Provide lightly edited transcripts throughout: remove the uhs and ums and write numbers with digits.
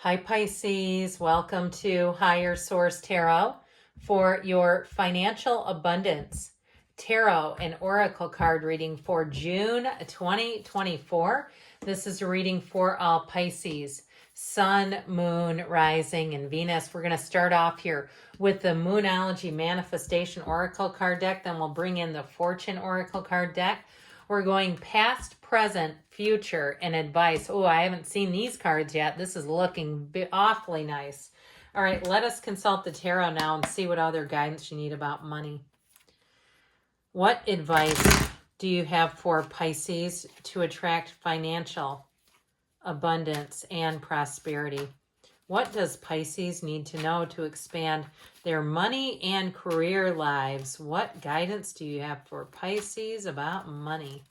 Hi Pisces, welcome to Higher Source Tarot for your financial abundance tarot and oracle card reading for June 2024. This is a reading for all Pisces, Sun, Moon, Rising, and Venus. We're going to start off here with the Moonology Manifestation Oracle card deck. Then we'll bring in the Fortune Oracle card deck. We're going past, present, future, and advice. Oh, I haven't seen these cards yet. This is looking awfully nice. All right, let us consult the tarot now and see what other guidance you need about money. What advice do you have for Pisces to attract financial abundance and prosperity? What does Pisces need to know to expand their money and career lives? What guidance do you have for Pisces about money?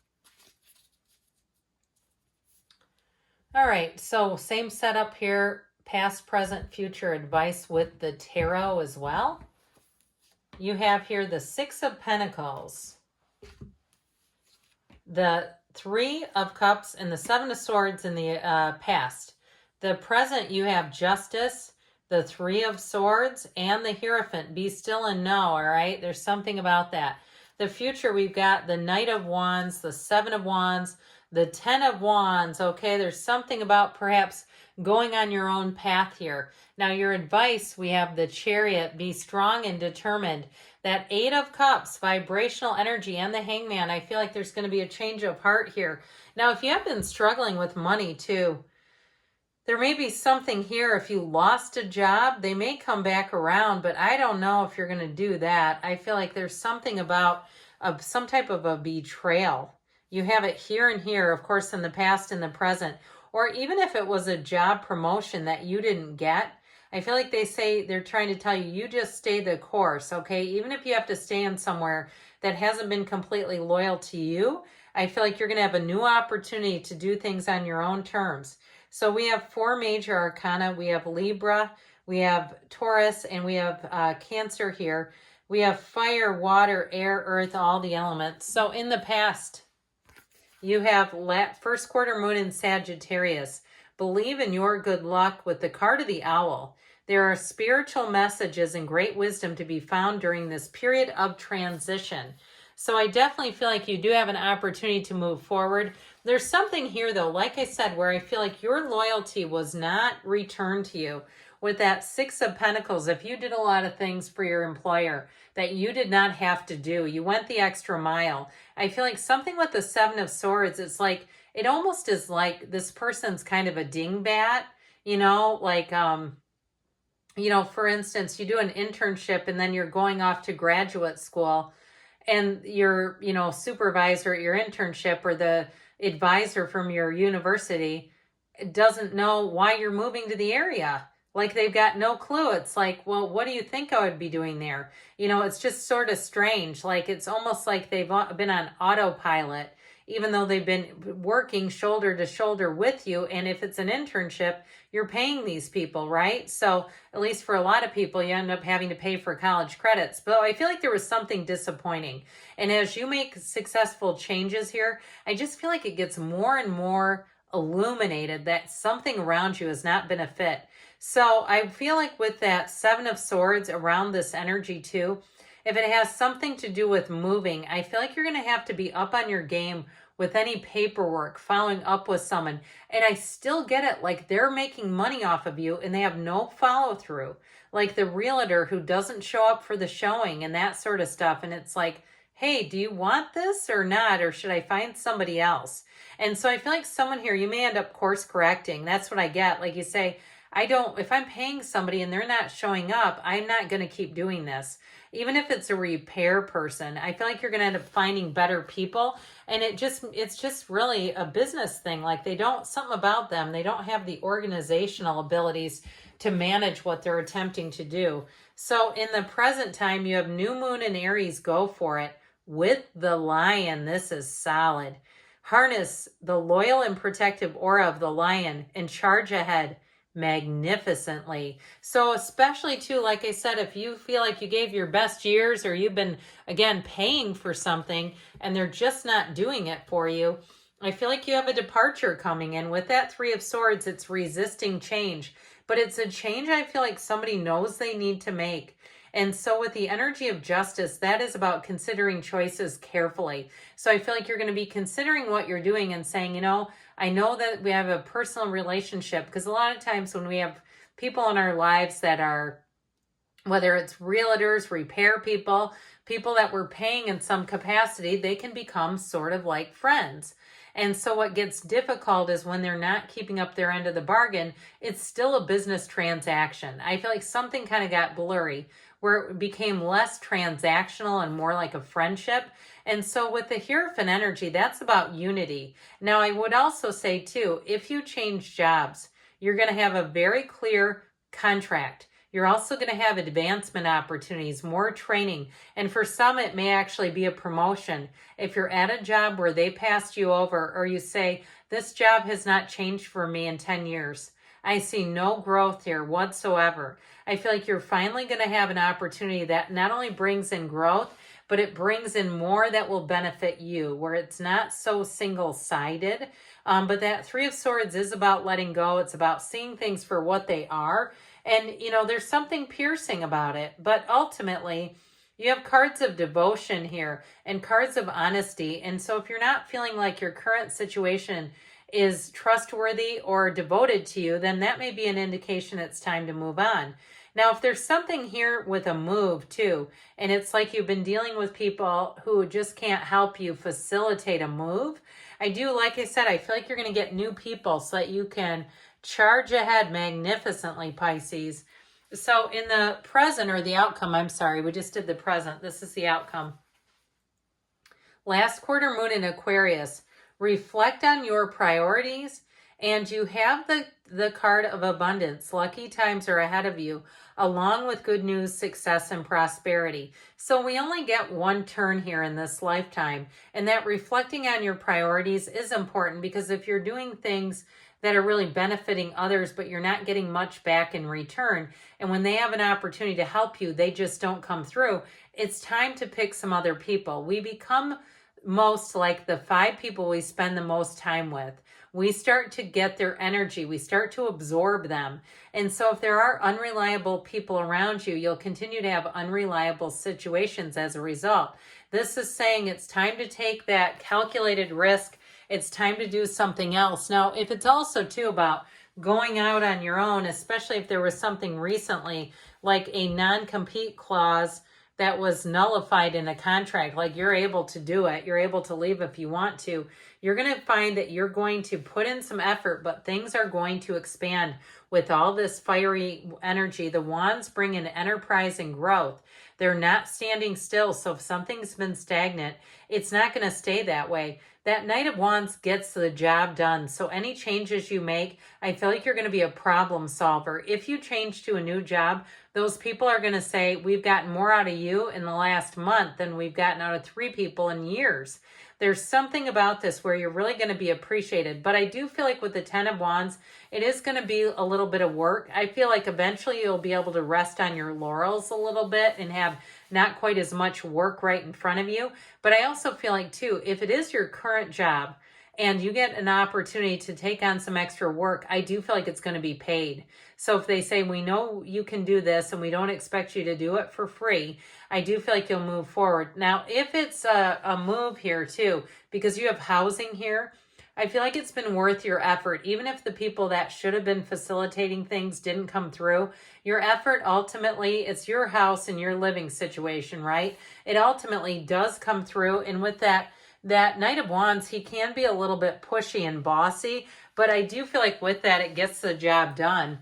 All right, so same setup here, past, present, future advice with the tarot as well. You have here the Six of Pentacles, the Three of Cups, and the Seven of Swords in the past. The present, you have Justice, the Three of Swords, and the Hierophant. Be still and know, all right? There's something about that. The future, we've got the Knight of Wands, the Seven of Wands, the Ten of Wands, okay? There's something about perhaps going on your own path here. Now, your advice, we have the Chariot, be strong and determined. That Eight of Cups, vibrational energy, and the Hangman, I feel like there's going to be a change of heart here. Now, if you have been struggling with money too, there may be something here. If you lost a job, they may come back around, but I don't know if you're going to do that. I feel like there's something about some type of a betrayal. You have it here and here, of course, in the past and the present. Or even if it was a job promotion that you didn't get, I feel like they're trying to tell you, you just stay the course, okay? Even if you have to stay in somewhere that hasn't been completely loyal to you, I feel like you're going to have a new opportunity to do things on your own terms. So we have four major arcana. We have Libra, we have Taurus, and we have Cancer here. We have fire, water, air, earth, all the elements. So in the past, you have first quarter moon in Sagittarius. Believe in your good luck with the card of the owl. There are spiritual messages and great wisdom to be found during this period of transition. So I definitely feel like you do have an opportunity to move forward. There's something here, though, like I said, where I feel like your loyalty was not returned to you. With that Six of Pentacles, if you did a lot of things for your employer that you did not have to do, you went the extra mile. I feel like something with the Seven of Swords, it's like, it almost is like this person's kind of a dingbat, like, for instance, you do an internship and then you're going off to graduate school, and your, supervisor at your internship or the advisor from your university doesn't know why you're moving to the area. Like, they've got no clue. It's like, well, what do you think I would be doing there? It's just sort of strange. Like, it's almost like they've been on autopilot, even though they've been working shoulder to shoulder with you. And if it's an internship, you're paying these people, right? So at least for a lot of people, you end up having to pay for college credits. But I feel like there was something disappointing. And as you make successful changes here, I just feel like it gets more and more illuminated that something around you has not been a fit. So I feel like with that Seven of Swords around this energy too, if it has something to do with moving, I feel like you're going to have to be up on your game with any paperwork, following up with someone. And I still get it, like they're making money off of you and they have no follow through. Like the realtor who doesn't show up for the showing and that sort of stuff. And it's like, hey, do you want this or not? Or should I find somebody else? And so I feel like someone here, you may end up course correcting. That's what I get. Like you say, if I'm paying somebody and they're not showing up, I'm not going to keep doing this. Even if it's a repair person, I feel like you're going to end up finding better people. And it's just really a business thing. Like something about them, they don't have the organizational abilities to manage what they're attempting to do. So in the present time, you have new moon in Aries, go for it. With the Lion, this is solid. Harness the loyal and protective aura of the Lion and charge ahead magnificently. So especially too, like I said, if you feel like you gave your best years or you've been, again, paying for something and they're just not doing it for you, I feel like you have a departure coming in. With that Three of Swords, it's resisting change, but it's a change I feel like somebody knows they need to make. And so with the energy of Justice, that is about considering choices carefully. So I feel like you're going to be considering what you're doing and saying, you know, I know that we have a personal relationship, because a lot of times when we have people in our lives that are, whether it's realtors, repair people, people that we're paying in some capacity, they can become sort of like friends. And so what gets difficult is when they're not keeping up their end of the bargain, it's still a business transaction. I feel like something kind of got blurry where it became less transactional and more like a friendship. And so with the Hierophant energy, that's about unity. Now, I would also say too, if you change jobs, you're going to have a very clear contract. You're also going to have advancement opportunities, more training. And for some, it may actually be a promotion. If you're at a job where they passed you over, or you say, this job has not changed for me in 10 years. I see no growth here whatsoever. I feel like you're finally going to have an opportunity that not only brings in growth, but it brings in more that will benefit you, where it's not so single-sided. But that Three of Swords is about letting go. It's about seeing things for what they are. And, you know, there's something piercing about it. But ultimately, you have cards of devotion here and cards of honesty. And so if you're not feeling like your current situation is trustworthy or devoted to you, then that may be an indication it's time to move on. Now, if there's something here with a move too, and it's like you've been dealing with people who just can't help you facilitate a move, I do, like I said, I feel like you're going to get new people so that you can charge ahead magnificently, Pisces. So in the present, or the outcome, I'm sorry, we just did the present. This is the outcome. Last quarter moon in Aquarius. Reflect on your priorities, and you have the card of abundance. Lucky times are ahead of you, along with good news, success, and prosperity. So we only get one turn here in this lifetime, and that reflecting on your priorities is important, because if you're doing things that are really benefiting others, but you're not getting much back in return, and when they have an opportunity to help you, they just don't come through, it's time to pick some other people. We become most like the 5 people we spend the most time with. We start to get their energy. We start to absorb them. And so if there are unreliable people around you, you'll continue to have unreliable situations as a result. This is saying it's time to take that calculated risk. It's time to do something else. Now, if it's also too about going out on your own, especially if there was something recently like a non-compete clause that was nullified in a contract, like you're able to do it, you're able to leave if you want to, you're going to find that you're going to put in some effort, but things are going to expand with all this fiery energy. The wands bring in enterprise and growth. They're not standing still. So if something's been stagnant, it's not going to stay that way. That Knight of Wands gets the job done. So any changes you make, I feel like you're going to be a problem solver. If you change to a new job, those people are going to say, we've gotten more out of you in the last month than we've gotten out of 3 people in years. There's something about this where you're really going to be appreciated. But I do feel like with the 10 of Wands, it is going to be a little bit of work. I feel like eventually you'll be able to rest on your laurels a little bit and have not quite as much work right in front of you. But I also feel like too, if it is your current job and you get an opportunity to take on some extra work, I do feel like it's going to be paid. So if they say, we know you can do this and we don't expect you to do it for free, I do feel like you'll move forward. Now, if it's a move here too, because you have housing here, I feel like it's been worth your effort. Even if the people that should have been facilitating things didn't come through, your effort ultimately, it's your house and your living situation, right? It ultimately does come through. And with that Knight of Wands, he can be a little bit pushy and bossy, but I do feel like with that, it gets the job done.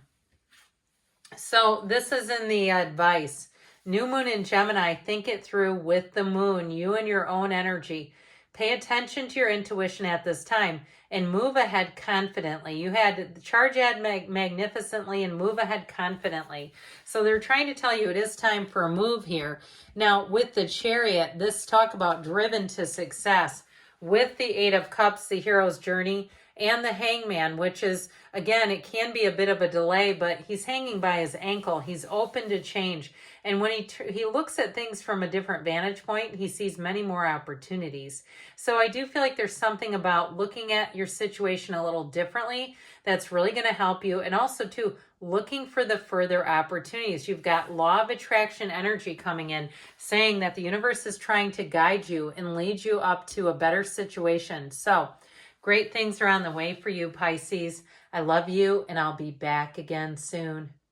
So this is in the advice. New moon in Gemini, think it through with the moon, you and your own energy. Pay attention to your intuition at this time and move ahead confidently. You had charge ahead magnificently and move ahead confidently. So they're trying to tell you it is time for a move here. Now with the Chariot, this talk about driven to success. With the 8 of Cups, the hero's journey, and the Hangman, which is, again, it can be a bit of a delay, but he's hanging by his ankle. He's open to change. And when he looks at things from a different vantage point, he sees many more opportunities. So I do feel like there's something about looking at your situation a little differently that's really going to help you. And also, too, looking for the further opportunities. You've got law of attraction energy coming in, saying that the universe is trying to guide you and lead you up to a better situation. So great things are on the way for you, Pisces. I love you, and I'll be back again soon.